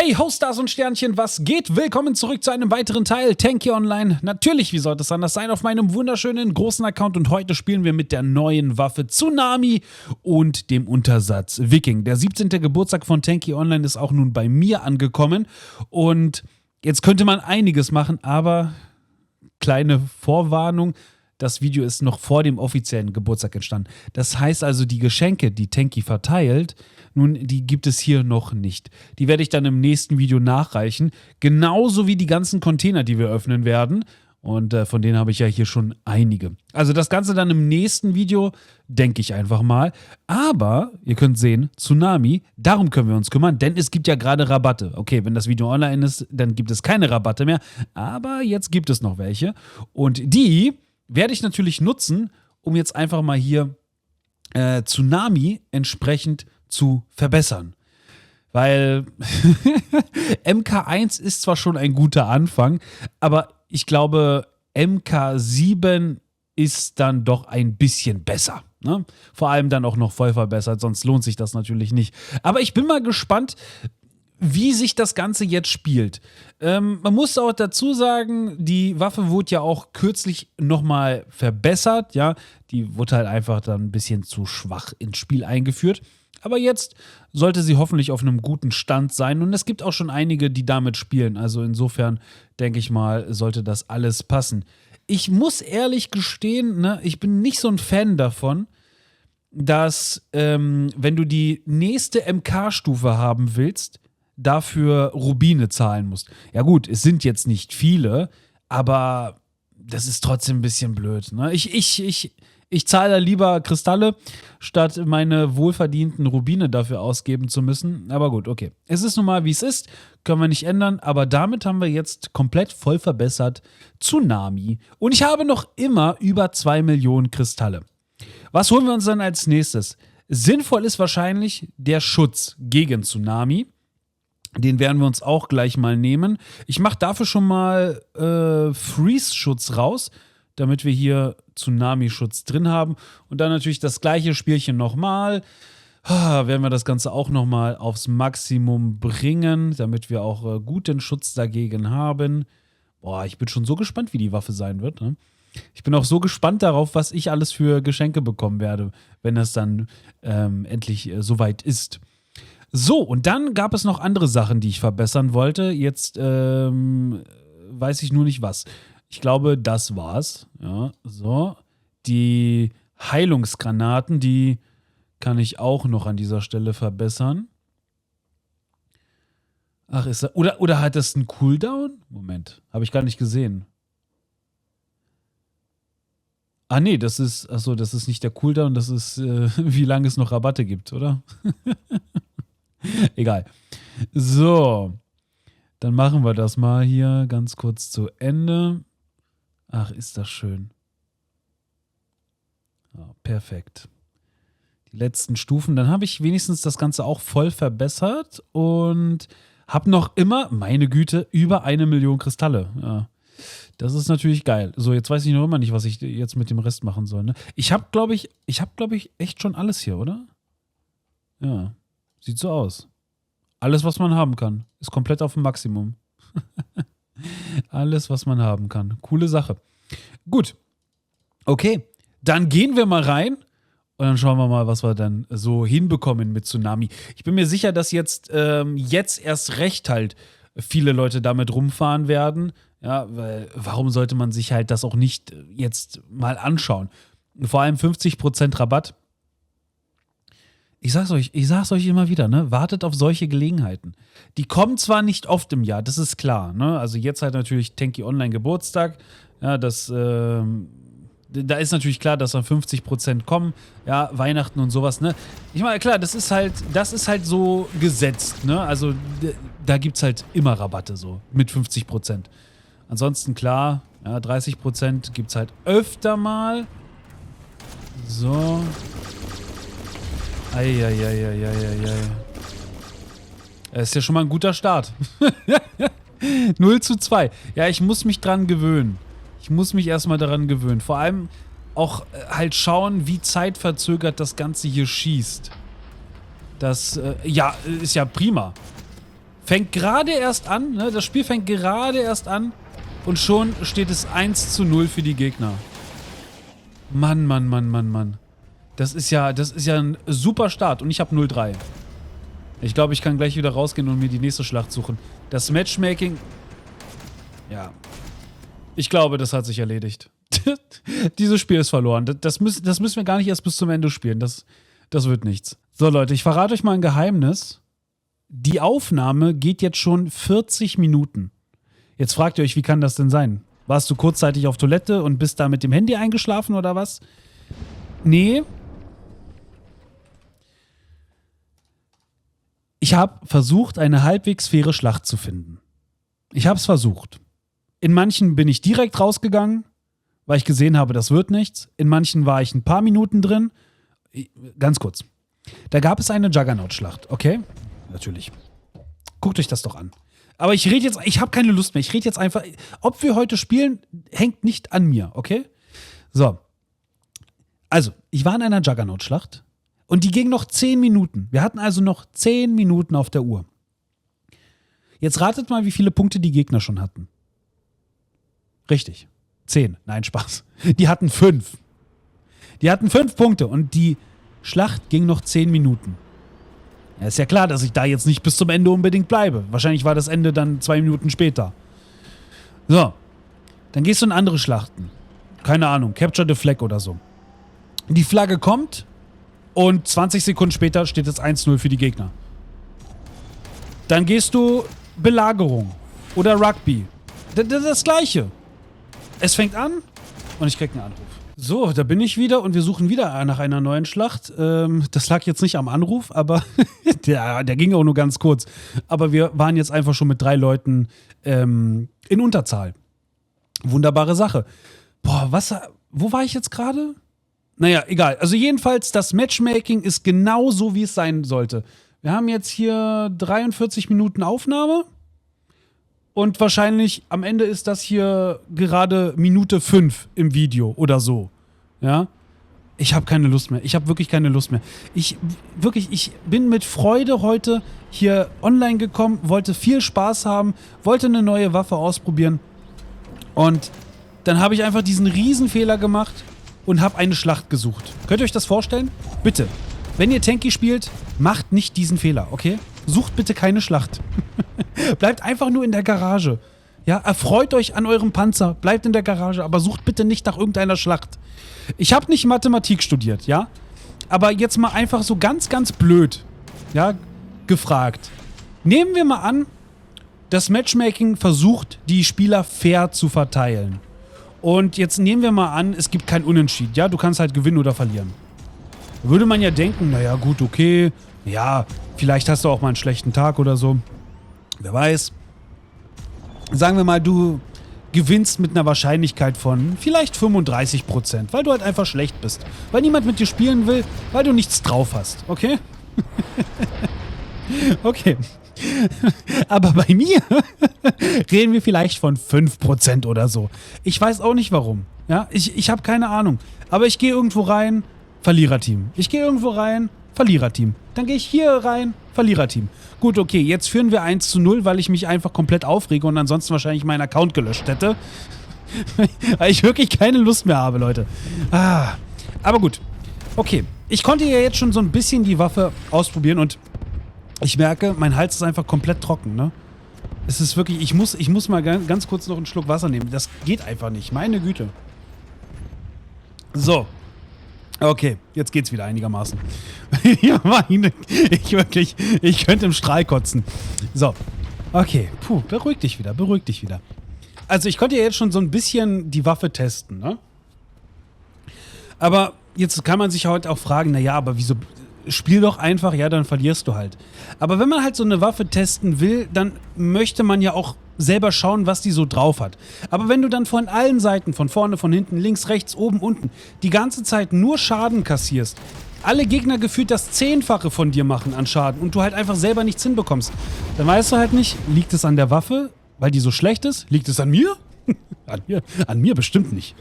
Hey, Hostars und Sternchen, was geht? Willkommen zurück zu einem weiteren Teil Tanky Online. Natürlich, wie sollte es anders sein, auf meinem wunderschönen großen Account. Und heute spielen wir mit der neuen Waffe Tsunami und dem Untersatz Viking. Der 17. Geburtstag von Tanky Online ist auch nun bei mir angekommen. Und jetzt könnte man einiges machen, aber kleine Vorwarnung. Das Video ist noch vor dem offiziellen Geburtstag entstanden. Das heißt also, die Geschenke, die Tanky verteilt, nun, die gibt es hier noch nicht. Die werde ich dann im nächsten Video nachreichen. Genauso wie die ganzen Container, die wir öffnen werden. Und von denen habe ich ja hier schon einige. Also das Ganze dann im nächsten Video, denke ich einfach mal. Aber, ihr könnt sehen, Tsunami, darum können wir uns kümmern, denn es gibt ja gerade Rabatte. Okay, wenn das Video online ist, dann gibt es keine Rabatte mehr. Aber jetzt gibt es noch welche. Und die werde ich natürlich nutzen, um jetzt einfach mal hier Tsunami entsprechend zu verbessern. Weil MK1 ist zwar schon ein guter Anfang, aber ich glaube, MK7 ist dann doch ein bisschen besser. Ne? Vor allem dann auch noch voll verbessert, sonst lohnt sich das natürlich nicht. Aber ich bin mal gespannt, wie sich das Ganze jetzt spielt. Man muss auch dazu sagen, die Waffe wurde ja auch kürzlich nochmal verbessert. Ja? Die wurde halt einfach dann ein bisschen zu schwach ins Spiel eingeführt. Aber jetzt sollte sie hoffentlich auf einem guten Stand sein. Und es gibt auch schon einige, die damit spielen. Also insofern, denke ich mal, sollte das alles passen. Ich muss ehrlich gestehen, ne, ich bin nicht so ein Fan davon, dass, wenn du die nächste MK-Stufe haben willst, dafür Rubine zahlen musst. Ja gut, es sind jetzt nicht viele, aber das ist trotzdem ein bisschen blöd. Ne? Ich zahle lieber Kristalle, statt meine wohlverdienten Rubine dafür ausgeben zu müssen. Aber gut, okay. Es ist nun mal, wie es ist. Können wir nicht ändern. Aber damit haben wir jetzt komplett voll verbessert Tsunami. Und ich habe noch immer über 2 Millionen Kristalle. Was holen wir uns dann als nächstes? Sinnvoll ist wahrscheinlich der Schutz gegen Tsunami. Den werden wir uns auch gleich mal nehmen. Ich mache dafür schon mal Freeze-Schutz raus, damit wir hier Tsunami-Schutz drin haben. Und dann natürlich das gleiche Spielchen nochmal. Werden wir das Ganze auch nochmal aufs Maximum bringen, damit wir auch guten Schutz dagegen haben. Boah, ich bin schon so gespannt, wie die Waffe sein wird. Ne? Ich bin auch so gespannt darauf, was ich alles für Geschenke bekommen werde, wenn das dann endlich soweit ist. So, und dann gab es noch andere Sachen, die ich verbessern wollte. Jetzt weiß ich nur nicht was. Ich glaube, das war's. Ja, so. Die Heilungsgranaten, die kann ich auch noch an dieser Stelle verbessern. Ach, ist das, oder hat das einen Cooldown? Moment, habe ich gar nicht gesehen. Ah, nee, das ist nicht der Cooldown, das ist, wie lange es noch Rabatte gibt, oder? Egal. So, dann machen wir das mal hier ganz kurz zu Ende. Ach, ist das schön. Ja, perfekt. Die letzten Stufen. Dann habe ich wenigstens das Ganze auch voll verbessert und habe noch immer, meine Güte, über 1 Million Kristalle. Ja, das ist natürlich geil. So, jetzt weiß ich noch immer nicht, was ich jetzt mit dem Rest machen soll. Ne? Ich habe, glaube ich, echt schon alles hier, oder? Ja, sieht so aus. Alles, was man haben kann, ist komplett auf dem Maximum. Alles, was man haben kann. Coole Sache. Gut. Okay, dann gehen wir mal rein und dann schauen wir mal, was wir dann so hinbekommen mit Tsunami. Ich bin mir sicher, dass jetzt erst recht halt viele Leute damit rumfahren werden. Ja, weil warum sollte man sich halt das auch nicht jetzt mal anschauen? Vor allem 50% Rabatt. Ich sag's euch immer wieder, ne? Wartet auf solche Gelegenheiten. Die kommen zwar nicht oft im Jahr, das ist klar, ne? Also jetzt halt natürlich Tanky Online Geburtstag. Ja, da ist natürlich klar, dass dann 50% kommen. Ja, Weihnachten und sowas, ne? Ich meine, klar, das ist halt so gesetzt, ne? Also da gibt's halt immer Rabatte so mit 50%. Ansonsten klar, ja, 30% gibt's halt öfter mal. So. Eieieiei. Das ist ja schon mal ein guter Start. 0:2. Ja, ich muss mich dran gewöhnen. Ich muss mich erstmal daran gewöhnen. Vor allem auch halt schauen, wie zeitverzögert das Ganze hier schießt. Das, ja, ist ja prima. Fängt gerade erst an, ne? Das Spiel fängt gerade erst an und schon steht es 1:0 für die Gegner. Mann, Mann, Mann, Mann, Mann. Das ist ja ein super Start und ich habe 0:3. Ich glaube, ich kann gleich wieder rausgehen und mir die nächste Schlacht suchen. Das Matchmaking... Ja. Ich glaube, das hat sich erledigt. Dieses Spiel ist verloren. Das müssen wir gar nicht erst bis zum Ende spielen. Das wird nichts. So, Leute, ich verrate euch mal ein Geheimnis. Die Aufnahme geht jetzt schon 40 Minuten. Jetzt fragt ihr euch, wie kann das denn sein? Warst du kurzzeitig auf Toilette und bist da mit dem Handy eingeschlafen oder was? Nee. Ich habe versucht, eine halbwegs faire Schlacht zu finden. Ich habe es versucht. In manchen bin ich direkt rausgegangen, weil ich gesehen habe, das wird nichts. In manchen war ich ein paar Minuten drin. Ganz kurz. Da gab es eine Juggernaut-Schlacht, okay? Natürlich. Guckt euch das doch an. Aber ich habe keine Lust mehr. Ich rede jetzt einfach, ob wir heute spielen, hängt nicht an mir, okay? So. Also, ich war in einer Juggernaut-Schlacht und die ging noch 10 Minuten. Wir hatten also noch 10 Minuten auf der Uhr. Jetzt ratet mal, wie viele Punkte die Gegner schon hatten. Richtig. 10. Nein, Spaß. Die hatten 5. Die hatten 5 Punkte und die Schlacht ging noch 10 Minuten. Ja, ist ja klar, dass ich da jetzt nicht bis zum Ende unbedingt bleibe. Wahrscheinlich war das Ende dann 2 Minuten später. So. Dann gehst du in andere Schlachten. Keine Ahnung, Capture the Flag oder so. Die Flagge kommt und 20 Sekunden später steht es 1:0 für die Gegner. Dann gehst du Belagerung oder Rugby. Das Gleiche. Es fängt an und ich krieg einen Anruf. So, da bin ich wieder und wir suchen wieder nach einer neuen Schlacht. Das lag jetzt nicht am Anruf, aber der ging auch nur ganz kurz. Aber wir waren jetzt einfach schon mit 3 Leuten in Unterzahl. Wunderbare Sache. Boah, wo war ich jetzt gerade? Naja, egal. Also jedenfalls, das Matchmaking ist genau so, wie es sein sollte. Wir haben jetzt hier 43 Minuten Aufnahme. Und wahrscheinlich am Ende ist das hier gerade Minute 5 im Video oder so. Ja? Ich habe keine Lust mehr. Ich habe wirklich keine Lust mehr. Ich bin mit Freude heute hier online gekommen, wollte viel Spaß haben, wollte eine neue Waffe ausprobieren. Und dann habe ich einfach diesen Riesenfehler gemacht und habe eine Schlacht gesucht. Könnt ihr euch das vorstellen? Bitte. Wenn ihr Tanky spielt, macht nicht diesen Fehler, okay? Sucht bitte keine Schlacht. Bleibt einfach nur in der Garage. Ja, erfreut euch an eurem Panzer. Bleibt in der Garage, aber sucht bitte nicht nach irgendeiner Schlacht. Ich habe nicht Mathematik studiert, ja? Aber jetzt mal einfach so ganz, ganz blöd, ja, gefragt. Nehmen wir mal an, das Matchmaking versucht, die Spieler fair zu verteilen. Und jetzt nehmen wir mal an, es gibt kein Unentschieden, ja? Du kannst halt gewinnen oder verlieren. Würde man ja denken, naja, gut, okay, ja, vielleicht hast du auch mal einen schlechten Tag oder so. Wer weiß. Sagen wir mal, du gewinnst mit einer Wahrscheinlichkeit von vielleicht 35%, weil du halt einfach schlecht bist. Weil niemand mit dir spielen will, weil du nichts drauf hast, okay? Okay. Aber bei mir reden wir vielleicht von 5% oder so. Ich weiß auch nicht warum. Ja, ich habe keine Ahnung. Aber ich gehe irgendwo rein, Verliererteam. Ich gehe irgendwo rein, Verliererteam. Dann gehe ich hier rein, Verliererteam. Gut, okay, jetzt führen wir 1:0, weil ich mich einfach komplett aufrege und ansonsten wahrscheinlich meinen Account gelöscht hätte. Weil ich wirklich keine Lust mehr habe, Leute. Aber gut. Okay, ich konnte ja jetzt schon so ein bisschen die Waffe ausprobieren und ich merke, mein Hals ist einfach komplett trocken, ne? Es ist wirklich, ich muss mal ganz kurz noch einen Schluck Wasser nehmen. Das geht einfach nicht, meine Güte. So. Okay, jetzt geht's wieder einigermaßen. Ich könnte im Strahl kotzen. So, okay, beruhig dich wieder. Also ich konnte ja jetzt schon so ein bisschen die Waffe testen, ne? Aber jetzt kann man sich heute auch fragen, naja, aber wieso, spiel doch einfach, ja, dann verlierst du halt. Aber wenn man halt so eine Waffe testen will, dann möchte man ja auch selber schauen, was die so drauf hat. Aber wenn du dann von allen Seiten, von vorne, von hinten, links, rechts, oben, unten, die ganze Zeit nur Schaden kassierst, alle Gegner gefühlt das 10-fache von dir machen an Schaden und du halt einfach selber nichts hinbekommst, dann weißt du halt nicht, liegt es an der Waffe, weil die so schlecht ist? Liegt es an mir? An mir bestimmt nicht.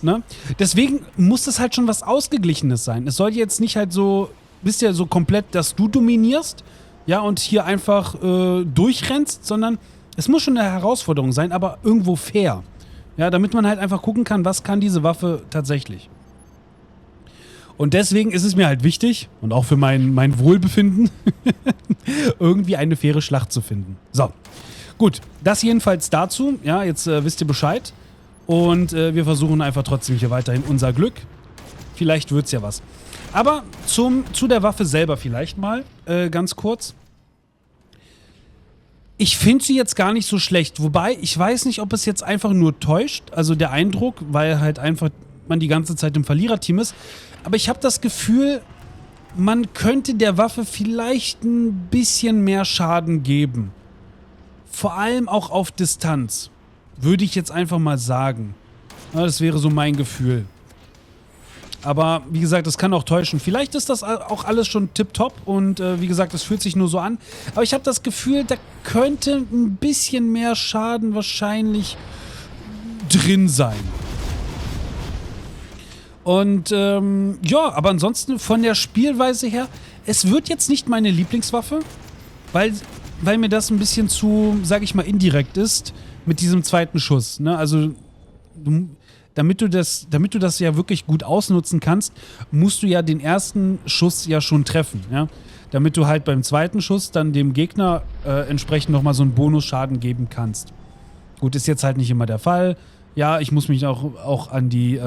Ne? Deswegen muss das halt schon was Ausgeglichenes sein. Es soll jetzt nicht halt so, bist ja so komplett, dass du dominierst, ja, und hier einfach durchrennst, sondern es muss schon eine Herausforderung sein, aber irgendwo fair. Ja, damit man halt einfach gucken kann, was kann diese Waffe tatsächlich. Und deswegen ist es mir halt wichtig, und auch für mein Wohlbefinden, irgendwie eine faire Schlacht zu finden. So, gut, das jedenfalls dazu. Ja, jetzt wisst ihr Bescheid. Und wir versuchen einfach trotzdem hier weiterhin unser Glück. Vielleicht wird's ja was. Aber zu der Waffe selber vielleicht mal, ganz kurz. Ich finde sie jetzt gar nicht so schlecht. Wobei, ich weiß nicht, ob es jetzt einfach nur täuscht. Also der Eindruck, weil halt einfach man die ganze Zeit im Verliererteam ist. Aber ich habe das Gefühl, man könnte der Waffe vielleicht ein bisschen mehr Schaden geben. Vor allem auch auf Distanz. Würde ich jetzt einfach mal sagen. Ja, das wäre so mein Gefühl. Aber wie gesagt, das kann auch täuschen. Vielleicht ist das auch alles schon tipptopp und wie gesagt, das fühlt sich nur so an. Aber ich habe das Gefühl, da könnte ein bisschen mehr Schaden wahrscheinlich drin sein. Und ja, aber ansonsten von der Spielweise her, es wird jetzt nicht meine Lieblingswaffe, weil mir das ein bisschen zu, sag ich mal, indirekt ist mit diesem zweiten Schuss. Ne? Also damit du das ja wirklich gut ausnutzen kannst, musst du ja den ersten Schuss ja schon treffen, ja? Damit du halt beim zweiten Schuss dann dem Gegner entsprechend nochmal so einen Bonusschaden geben kannst. Gut, ist jetzt halt nicht immer der Fall. Ja, ich muss mich auch an die,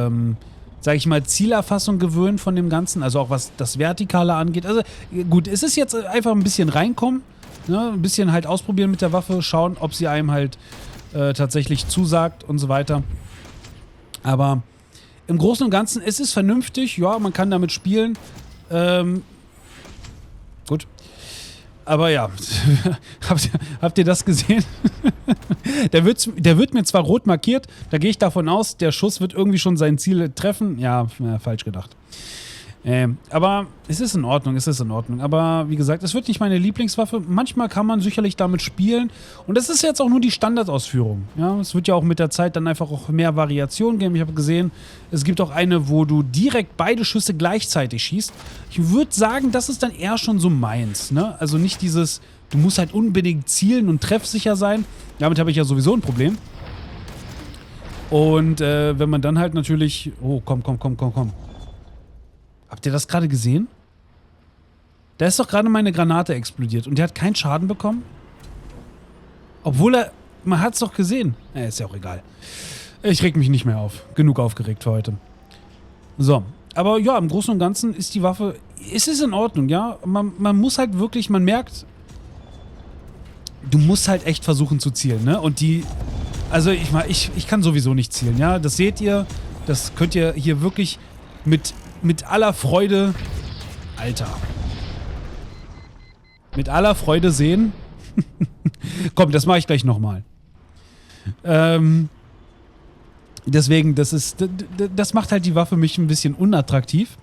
sag ich mal, Zielerfassung gewöhnen von dem Ganzen, also auch was das Vertikale angeht. Also gut, es ist jetzt einfach ein bisschen reinkommen, ne? Ein bisschen halt ausprobieren mit der Waffe, schauen, ob sie einem halt tatsächlich zusagt und so weiter. Aber im Großen und Ganzen, es ist vernünftig, ja, man kann damit spielen. Gut. Aber ja, habt ihr das gesehen? Der wird mir zwar rot markiert, da gehe ich davon aus, der Schuss wird irgendwie schon sein Ziel treffen. Ja, falsch gedacht. Aber es ist in Ordnung, Aber wie gesagt, es wird nicht meine Lieblingswaffe. Manchmal kann man sicherlich damit spielen. Und das ist jetzt auch nur die Standardausführung. Ja, es wird ja auch mit der Zeit dann einfach auch mehr Variationen geben. Ich habe gesehen, es gibt auch eine, wo du direkt beide Schüsse gleichzeitig schießt. Ich würde sagen, das ist dann eher schon so meins. Ne? Also nicht dieses, du musst halt unbedingt zielen und treffsicher sein. Damit habe ich ja sowieso ein Problem. Und wenn man dann halt natürlich... Oh, komm. Habt ihr das gerade gesehen? Da ist doch gerade meine Granate explodiert und der hat keinen Schaden bekommen. Obwohl man hat es doch gesehen. Ist ja auch egal. Ich reg mich nicht mehr auf. Genug aufgeregt für heute. So, aber ja, im Großen und Ganzen ist die Waffe, es ist in Ordnung, ja. Man muss halt wirklich, man merkt, du musst halt echt versuchen zu zielen, ne? Und also ich kann sowieso nicht zielen, ja. Das seht ihr, das könnt ihr hier wirklich mit aller Freude, Alter, mit aller Freude sehen. Komm, das mache ich gleich nochmal. Deswegen, das macht halt die Waffe mich ein bisschen unattraktiv.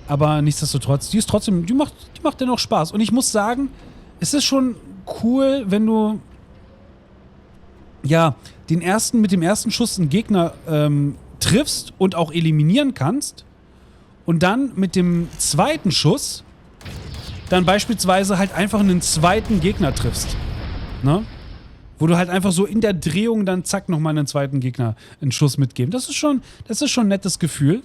Aber nichtsdestotrotz, die macht dennoch Spaß. Und ich muss sagen, es ist schon cool, wenn du ja mit dem ersten Schuss einen Gegner triffst und auch eliminieren kannst. Und dann mit dem zweiten Schuss dann beispielsweise halt einfach einen zweiten Gegner triffst. Ne? Wo du halt einfach so in der Drehung dann zack nochmal einen zweiten Gegner einen Schuss mitgeben. Das ist schon ein nettes Gefühl.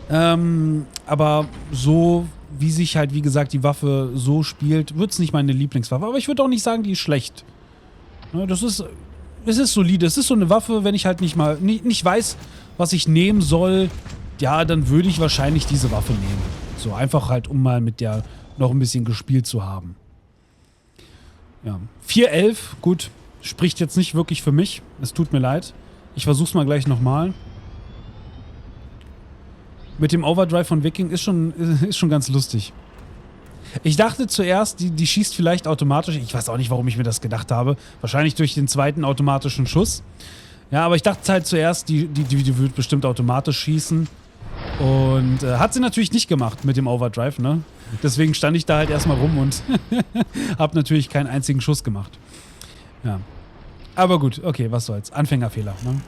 Aber so, wie sich halt, wie gesagt, die Waffe so spielt, wird es nicht meine Lieblingswaffe. Aber ich würde auch nicht sagen, die ist schlecht. Ne, es ist solide. Es ist so eine Waffe, wenn ich halt nicht weiß, was ich nehmen soll, ja, dann würde ich wahrscheinlich diese Waffe nehmen. So, einfach halt, um mal mit der noch ein bisschen gespielt zu haben. Ja, 4-11, gut, spricht jetzt nicht wirklich für mich. Es tut mir leid. Ich versuch's mal gleich nochmal. Mit dem Overdrive von Viking ist schon ganz lustig. Ich dachte zuerst, die schießt vielleicht automatisch. Ich weiß auch nicht, warum ich mir das gedacht habe. Wahrscheinlich durch den zweiten automatischen Schuss. Ja, aber ich dachte halt zuerst, die wird bestimmt automatisch schießen. Und hat sie natürlich nicht gemacht mit dem Overdrive, ne? Deswegen stand ich da halt erstmal rum und hab natürlich keinen einzigen Schuss gemacht. Ja. Aber gut, okay, was soll's. Anfängerfehler, ne?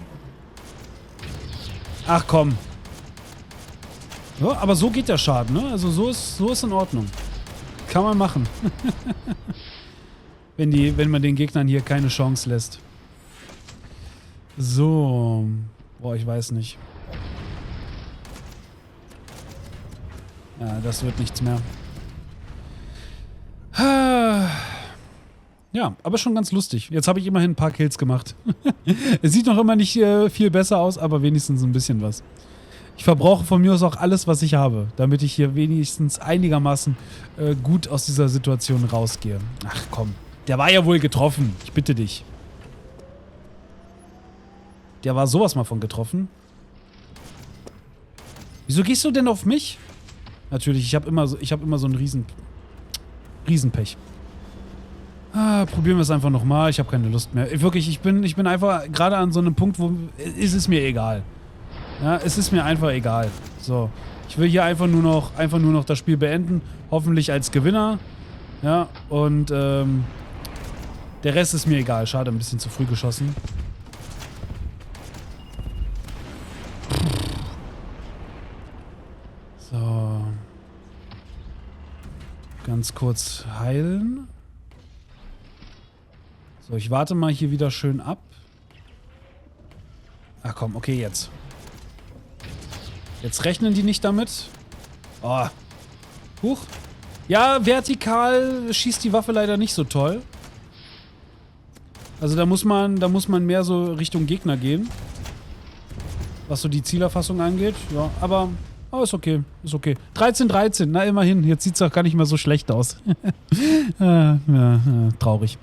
Ach komm. Ja, aber so geht der Schaden, ne? Also so ist in Ordnung. Kann man machen. Wenn man den Gegnern hier keine Chance lässt. So. Boah, ich weiß nicht. Ja, das wird nichts mehr. Ja, aber schon ganz lustig. Jetzt habe ich immerhin ein paar Kills gemacht. Es sieht noch immer nicht viel besser aus, aber wenigstens ein bisschen was. Ich verbrauche von mir aus auch alles, was ich habe, damit ich hier wenigstens einigermaßen gut aus dieser Situation rausgehe. Ach komm, der war ja wohl getroffen. Ich bitte dich. Der war sowas mal von getroffen. Wieso gehst du denn auf mich? Natürlich, ich habe immer so ein Riesenpech. Probieren wir es einfach nochmal. Ich habe keine Lust mehr. Wirklich, ich bin einfach gerade an so einem Punkt, wo ist es mir egal. Ja, es ist mir einfach egal. So, ich will hier einfach nur noch das Spiel beenden. Hoffentlich als Gewinner. Ja, und der Rest ist mir egal. Schade, ein bisschen zu früh geschossen. So. Ganz kurz heilen. So, ich warte mal hier wieder schön ab. Ach komm, okay, jetzt. Jetzt rechnen die nicht damit. Oh. Huch. Ja, vertikal schießt die Waffe leider nicht so toll. Also da muss man mehr so Richtung Gegner gehen. Was so die Zielerfassung angeht. Ja, aber ist okay. Ist okay. 13-13, na immerhin. Jetzt sieht es auch gar nicht mehr so schlecht aus. Traurig.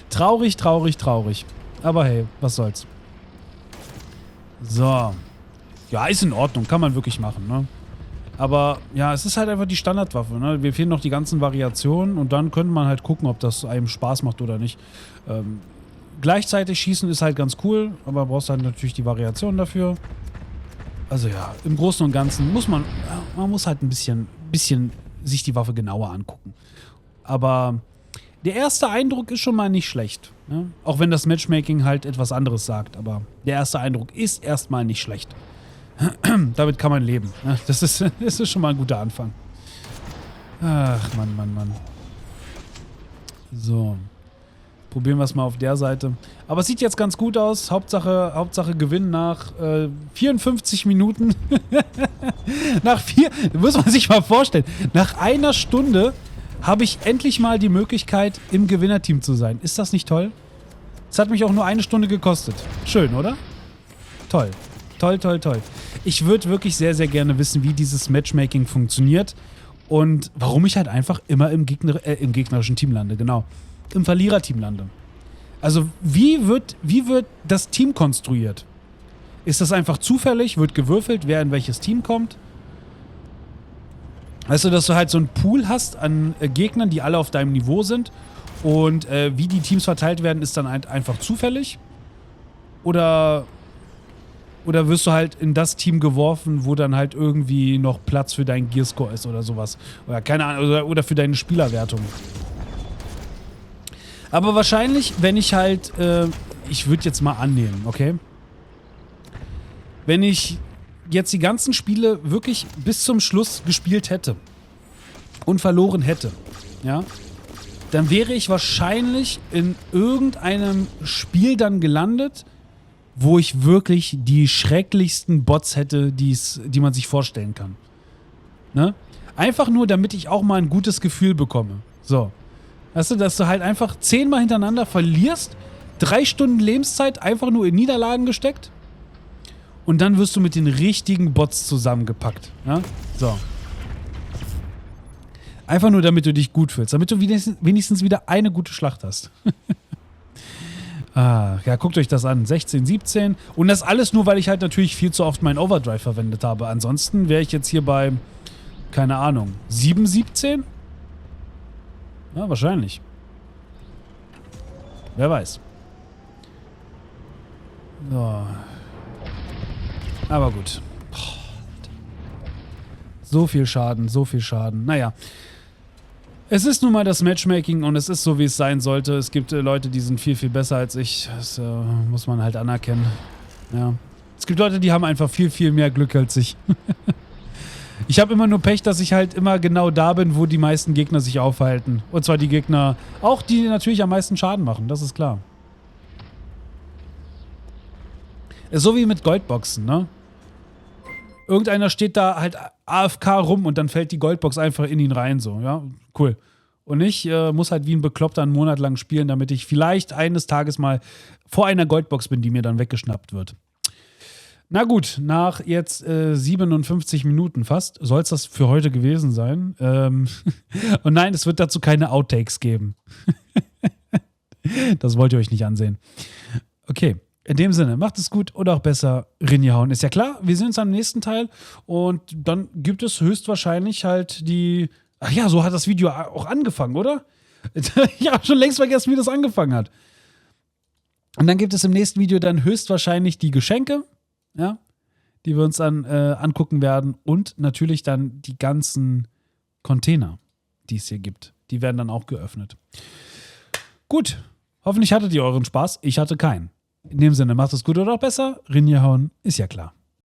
Traurig. Aber hey, was soll's. So. Ja, ist in Ordnung. Kann man wirklich machen, ne? Aber ja, es ist halt einfach die Standardwaffe, ne? Mir fehlen noch die ganzen Variationen und dann könnte man halt gucken, ob das einem Spaß macht oder nicht. Gleichzeitig schießen ist halt ganz cool, aber brauchst halt natürlich die Variation dafür. Also ja, im Großen und Ganzen muss man muss halt ein bisschen sich die Waffe genauer angucken. Aber der erste Eindruck ist schon mal nicht schlecht. Ne? Auch wenn das Matchmaking halt etwas anderes sagt, aber der erste Eindruck ist erstmal nicht schlecht. Damit kann man leben. Ne? Das ist schon mal ein guter Anfang. Ach, Mann. So. Probieren wir es mal auf der Seite. Aber es sieht jetzt ganz gut aus. Hauptsache Gewinn nach 54 Minuten. Muss man sich mal vorstellen. Nach einer Stunde habe ich endlich mal die Möglichkeit, im Gewinnerteam zu sein. Ist das nicht toll? Es hat mich auch nur eine Stunde gekostet. Schön, oder? Toll. Toll. Ich würde wirklich sehr, sehr gerne wissen, wie dieses Matchmaking funktioniert und warum ich halt einfach immer im gegnerischen Team lande, genau. Im Verliererteam lande. Also wie wird das Team konstruiert? Ist das einfach zufällig? Wird gewürfelt, wer in welches Team kommt? Weißt du, dass du halt so einen Pool hast an Gegnern, die alle auf deinem Niveau sind und wie die Teams verteilt werden, ist dann halt einfach zufällig? Oder wirst du halt in das Team geworfen, wo dann halt irgendwie noch Platz für deinen Gearscore ist oder sowas? Oder keine Ahnung, oder für deine Spielerwertung. Aber wahrscheinlich, wenn ich halt, ich würde jetzt mal annehmen, okay? Wenn ich jetzt die ganzen Spiele wirklich bis zum Schluss gespielt hätte und verloren hätte, ja, dann wäre ich wahrscheinlich in irgendeinem Spiel dann gelandet, wo ich wirklich die schrecklichsten Bots hätte, die man sich vorstellen kann. Ne? Einfach nur, damit ich auch mal ein gutes Gefühl bekomme. So. Weißt du, dass du halt einfach 10-mal hintereinander verlierst, 3 Stunden Lebenszeit einfach nur in Niederlagen gesteckt und dann wirst du mit den richtigen Bots zusammengepackt. Ja? So. Einfach nur, damit du dich gut fühlst, damit du wenigstens wieder eine gute Schlacht hast. Ja, guckt euch das an. 16, 17. Und das alles nur, weil ich halt natürlich viel zu oft meinen Overdrive verwendet habe. Ansonsten wäre ich jetzt hier bei, keine Ahnung, 7, 17? Ja, wahrscheinlich. Wer weiß. So. Aber gut. So viel Schaden. Naja. Es ist nun mal das Matchmaking und es ist so, wie es sein sollte. Es gibt Leute, die sind viel, viel besser als ich. Das muss man halt anerkennen. Ja. Es gibt Leute, die haben einfach viel, viel mehr Glück als ich. Ich habe immer nur Pech, dass ich halt immer genau da bin, wo die meisten Gegner sich aufhalten. Und zwar die Gegner, auch die natürlich am meisten Schaden machen, das ist klar. So wie mit Goldboxen, ne? Irgendeiner steht da halt AFK rum und dann fällt die Goldbox einfach in ihn rein, so, ja, cool. Und ich muss halt wie ein Bekloppter einen Monat lang spielen, damit ich vielleicht eines Tages mal vor einer Goldbox bin, die mir dann weggeschnappt wird. Na gut, nach jetzt 57 Minuten fast soll es das für heute gewesen sein. Und nein, es wird dazu keine Outtakes geben. Das wollt ihr euch nicht ansehen. Okay, in dem Sinne, macht es gut oder auch besser Rinjehauen. Ist ja klar, wir sehen uns am nächsten Teil und dann gibt es höchstwahrscheinlich halt die... Ach ja, so hat das Video auch angefangen, oder? Ich habe schon längst vergessen, wie das angefangen hat. Und dann gibt es im nächsten Video dann höchstwahrscheinlich die Geschenke, ja, die wir uns dann angucken werden und natürlich dann die ganzen Container, die es hier gibt. Die werden dann auch geöffnet. Gut, hoffentlich hattet ihr euren Spaß. Ich hatte keinen. In dem Sinne, macht es gut oder auch besser. Rinjehauen ist ja klar.